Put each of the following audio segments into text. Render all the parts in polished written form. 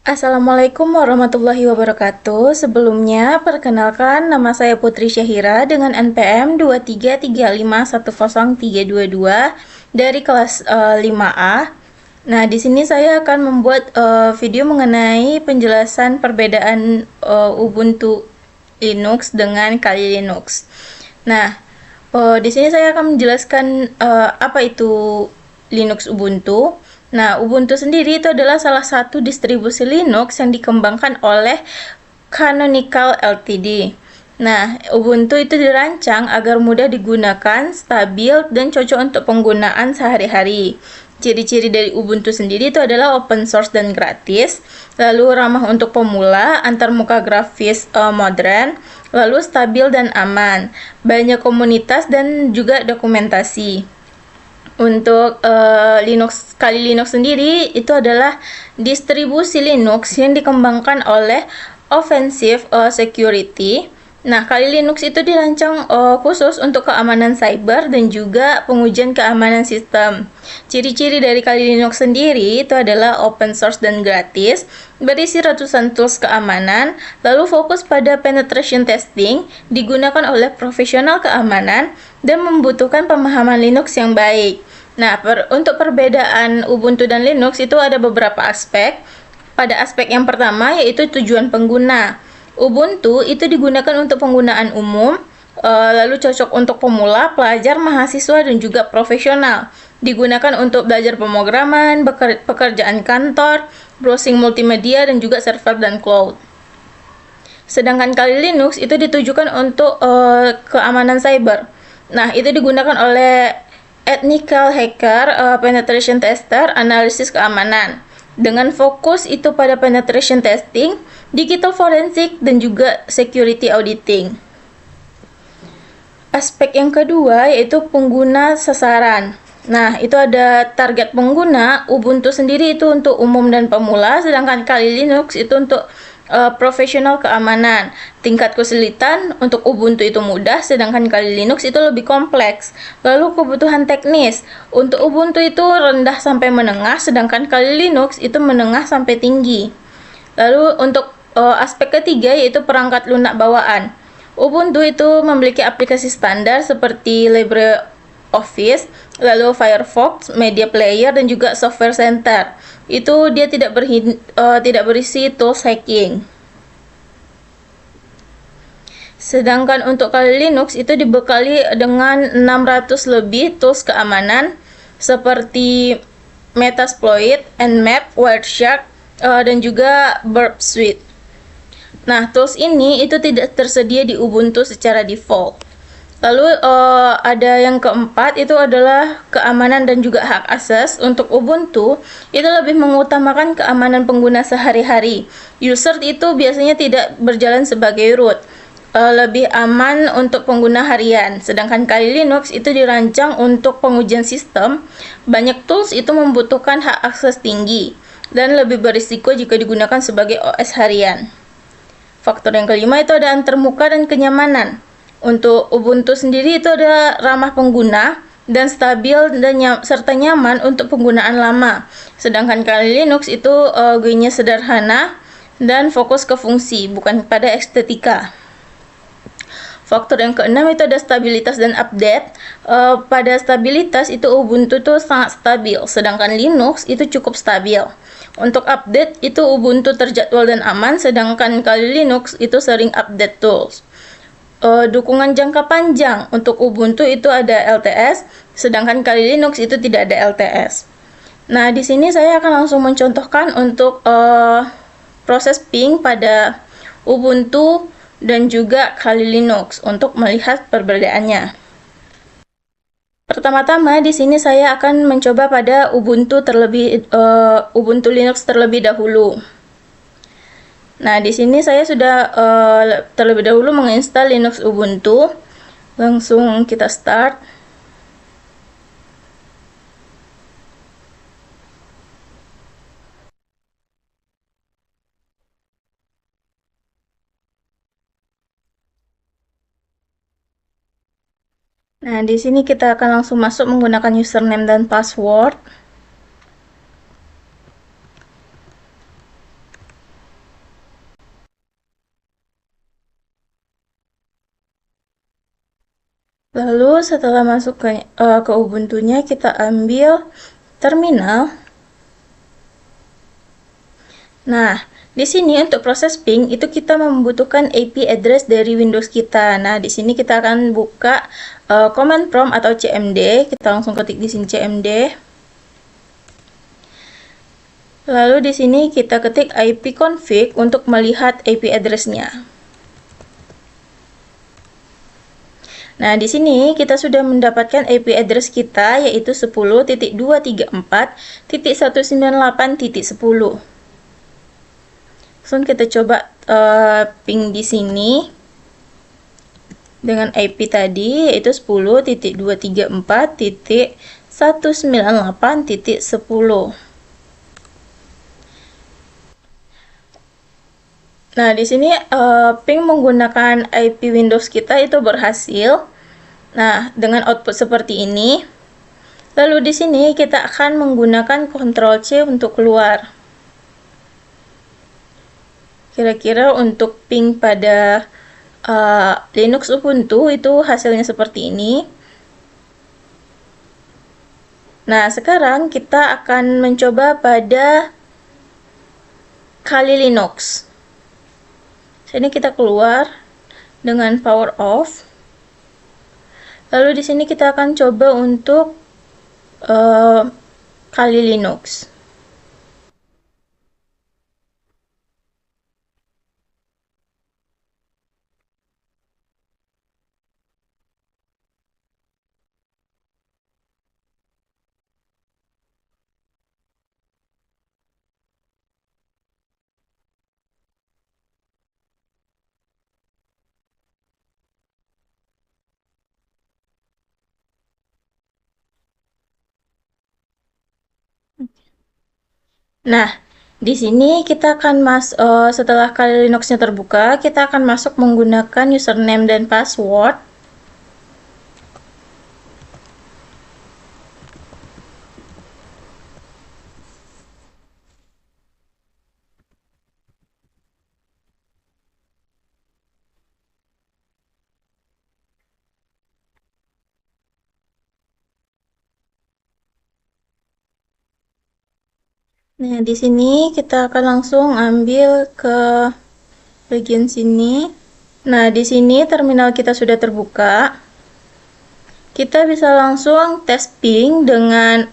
Assalamualaikum warahmatullahi wabarakatuh. Sebelumnya, perkenalkan nama saya Putri Syahira dengan NPM 233510322 dari kelas 5A. Nah, di sini saya akan membuat video mengenai penjelasan perbedaan Ubuntu Linux dengan Kali Linux. Nah, di sini saya akan menjelaskan apa itu Linux Ubuntu. Nah, Ubuntu sendiri itu adalah salah satu distribusi Linux yang dikembangkan oleh Canonical Ltd. Nah, Ubuntu itu dirancang agar mudah digunakan, stabil, dan cocok untuk penggunaan sehari-hari. Ciri-ciri dari Ubuntu sendiri itu adalah open source dan gratis, lalu ramah untuk pemula, antarmuka grafis modern, lalu stabil dan aman, banyak komunitas dan juga dokumentasi. Untuk Kali Linux sendiri itu adalah distribusi Linux yang dikembangkan oleh Offensive Security. Nah, Kali Linux itu dirancang khusus untuk keamanan cyber dan juga pengujian keamanan sistem. Ciri-ciri dari Kali Linux sendiri itu adalah open source dan gratis, berisi ratusan tools keamanan, lalu fokus pada penetration testing, digunakan oleh profesional keamanan, dan membutuhkan pemahaman Linux yang baik. Nah, untuk perbedaan Ubuntu dan Linux itu ada beberapa aspek. Pada aspek yang pertama yaitu tujuan pengguna. Ubuntu itu digunakan untuk penggunaan umum, lalu cocok untuk pemula, pelajar, mahasiswa, dan juga profesional. Digunakan untuk belajar pemrograman, pekerjaan kantor, browsing multimedia, dan juga server dan cloud. Sedangkan Kali Linux itu ditujukan untuk keamanan cyber. Nah, itu digunakan oleh ethical hacker, penetration tester, analisis keamanan. Dengan fokus itu pada penetration testing, digital forensik, dan juga security auditing. Aspek yang kedua yaitu pengguna sasaran. Nah, itu ada target pengguna. Ubuntu sendiri itu untuk umum dan pemula, sedangkan Kali Linux itu untuk profesional keamanan. Tingkat kesulitan untuk Ubuntu itu mudah, sedangkan Kali Linux itu lebih kompleks. Lalu kebutuhan teknis. Untuk Ubuntu itu rendah sampai menengah, sedangkan Kali Linux itu menengah sampai tinggi. Lalu untuk aspek ketiga yaitu perangkat lunak bawaan. Ubuntu itu memiliki aplikasi standar seperti LibreOffice, lalu Firefox, Media Player, dan juga Software Center. Itu dia tidak berisi tools hacking. Sedangkan untuk Kali Linux itu dibekali dengan 600 lebih tools keamanan seperti Metasploit, Nmap, Wireshark, dan juga Burp Suite. Nah, tools ini itu tidak tersedia di Ubuntu secara default. Lalu ada yang keempat itu adalah keamanan dan juga hak akses. Untuk Ubuntu itu lebih mengutamakan keamanan pengguna sehari-hari. User itu biasanya tidak berjalan sebagai root. Lebih aman untuk pengguna harian. Sedangkan Kali Linux itu dirancang untuk pengujian sistem. Banyak tools itu membutuhkan hak akses tinggi dan lebih berisiko jika digunakan sebagai OS harian. Faktor yang kelima itu ada antarmuka dan kenyamanan. Untuk Ubuntu sendiri itu ada ramah pengguna dan stabil dan serta nyaman untuk penggunaan lama. Sedangkan Kali Linux itu GUI-nya sederhana dan fokus ke fungsi, bukan pada estetika. Faktor yang keenam itu ada stabilitas dan update. Pada stabilitas itu Ubuntu itu sangat stabil, sedangkan Linux itu cukup stabil. Untuk update itu Ubuntu terjadwal dan aman, sedangkan Kali Linux itu sering update tools. Dukungan jangka panjang untuk Ubuntu itu ada LTS, sedangkan Kali Linux itu tidak ada LTS. Nah, di sini saya akan langsung mencontohkan untuk proses ping pada Ubuntu dan juga Kali Linux untuk melihat perbedaannya. Pertama-tama di sini saya akan mencoba pada Ubuntu Linux terlebih dahulu. Nah, di sini saya sudah terlebih dahulu menginstal Linux Ubuntu. Langsung kita start. Nah, di sini kita akan langsung masuk menggunakan username dan password. Lalu setelah masuk ke Ubuntu-nya, kita ambil terminal. Nah, di sini untuk proses ping itu kita membutuhkan IP address dari Windows kita. Nah, di sini kita akan buka command prompt atau CMD. Kita langsung ketik di sini CMD. Lalu di sini kita ketik ipconfig untuk melihat IP address-nya. Nah, di sini kita sudah mendapatkan IP address kita yaitu 10.234.198.10. Langsung kita coba ping di sini dengan IP tadi yaitu 10.234.198.10. Nah, di sini ping menggunakan IP Windows kita itu berhasil. Nah, dengan output seperti ini. Lalu di sini kita akan menggunakan Ctrl C untuk keluar. Kira-kira untuk ping pada Linux Ubuntu itu hasilnya seperti ini. Nah, sekarang kita akan mencoba pada Kali Linux. Sini kita keluar dengan power off. Lalu di sini kita akan coba untuk Kali Linux. Nah, di sini kita akan setelah Kali Linux-nya terbuka, kita akan masuk menggunakan username dan password. Nah, di sini kita akan langsung ambil ke bagian sini. Nah, di sini terminal kita sudah terbuka. Kita bisa langsung tes ping dengan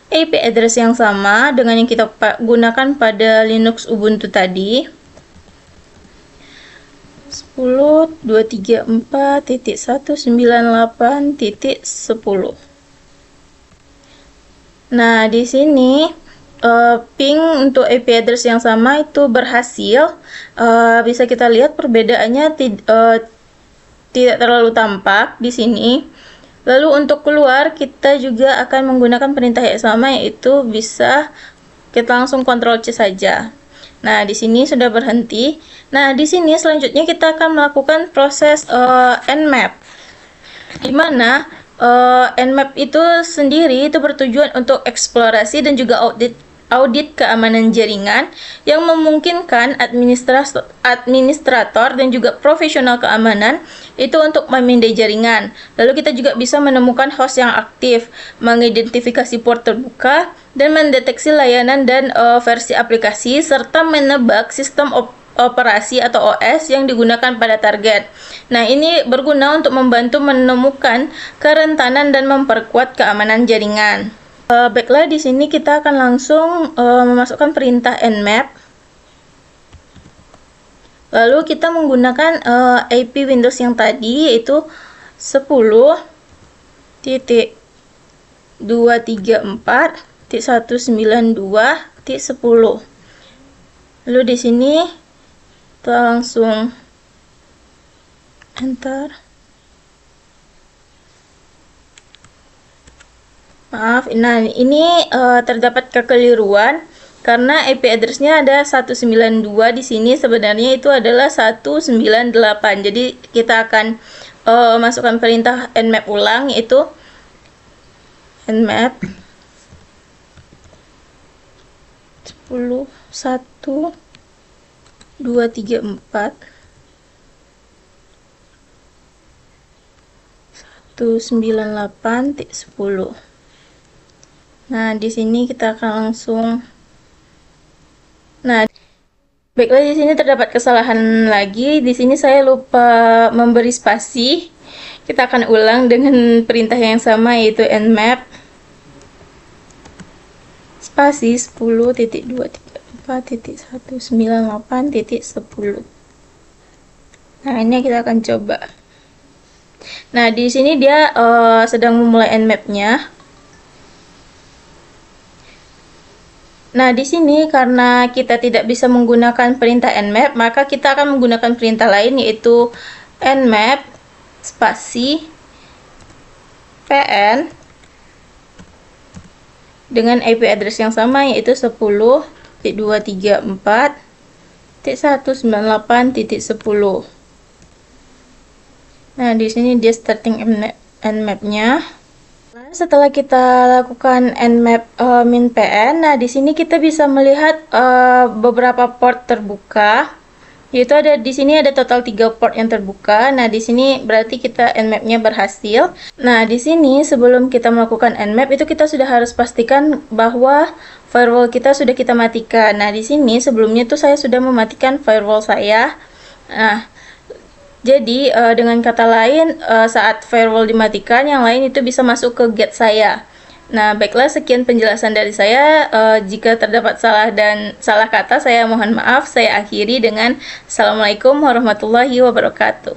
IP address yang sama dengan yang kita gunakan pada Linux Ubuntu tadi. 10.234.198.10. Nah, di sini ping untuk IP address yang sama itu berhasil. Bisa kita lihat perbedaannya tidak terlalu tampak di sini. Lalu untuk keluar kita juga akan menggunakan perintah yang sama yaitu bisa kita langsung Ctrl C saja. Nah, di sini sudah berhenti. Nah, di sini selanjutnya kita akan melakukan proses nmap. Di mana nmap itu sendiri itu bertujuan untuk eksplorasi dan juga audit keamanan jaringan yang memungkinkan administrator dan juga profesional keamanan itu untuk memindai jaringan. Lalu kita juga bisa menemukan host yang aktif, mengidentifikasi port terbuka, dan mendeteksi layanan dan versi aplikasi, serta menebak sistem operasi atau OS yang digunakan pada target. Nah, ini berguna untuk membantu menemukan kerentanan dan memperkuat keamanan jaringan. Baiklah, di sini kita akan langsung memasukkan perintah nmap. Lalu kita menggunakan IP Windows yang tadi yaitu 10.234.192.10. Lalu di sini kita langsung enter. Maaf, nah ini terdapat kekeliruan karena IP address-nya ada 192, di sini sebenarnya itu adalah 198. Jadi kita akan masukkan perintah nmap ulang yaitu nmap 10.1.234 198.10. Nah, di sini kita akan langsung. Nah, baiklah, di sini terdapat kesalahan lagi. Di sini saya lupa memberi spasi. Kita akan ulang dengan perintah yang sama, yaitu nmap spasi 10.2.4.198.10. Nah, ini kita akan coba. Nah, di sini dia sedang memulai nmap-nya. Nah, di sini karena kita tidak bisa menggunakan perintah nmap, maka kita akan menggunakan perintah lain, yaitu nmap spasi pn dengan IP address yang sama, yaitu 10.234.198.10. Nah, di sini dia starting nmap-nya. Setelah kita lakukan nmap min pn, nah di sini kita bisa melihat beberapa port terbuka. Yaitu di sini ada total 3 port yang terbuka. Nah, di sini berarti kita nmap-nya berhasil. Nah, di sini sebelum kita melakukan nmap itu kita sudah harus pastikan bahwa firewall kita sudah kita matikan. Nah, di sini sebelumnya tuh saya sudah mematikan firewall saya. Nah, jadi dengan kata lain, saat firewall dimatikan, yang lain itu bisa masuk ke gate saya. Nah, baiklah, sekian penjelasan dari saya. Jika terdapat salah kata, saya mohon maaf. Saya akhiri dengan Assalamualaikum warahmatullahi wabarakatuh.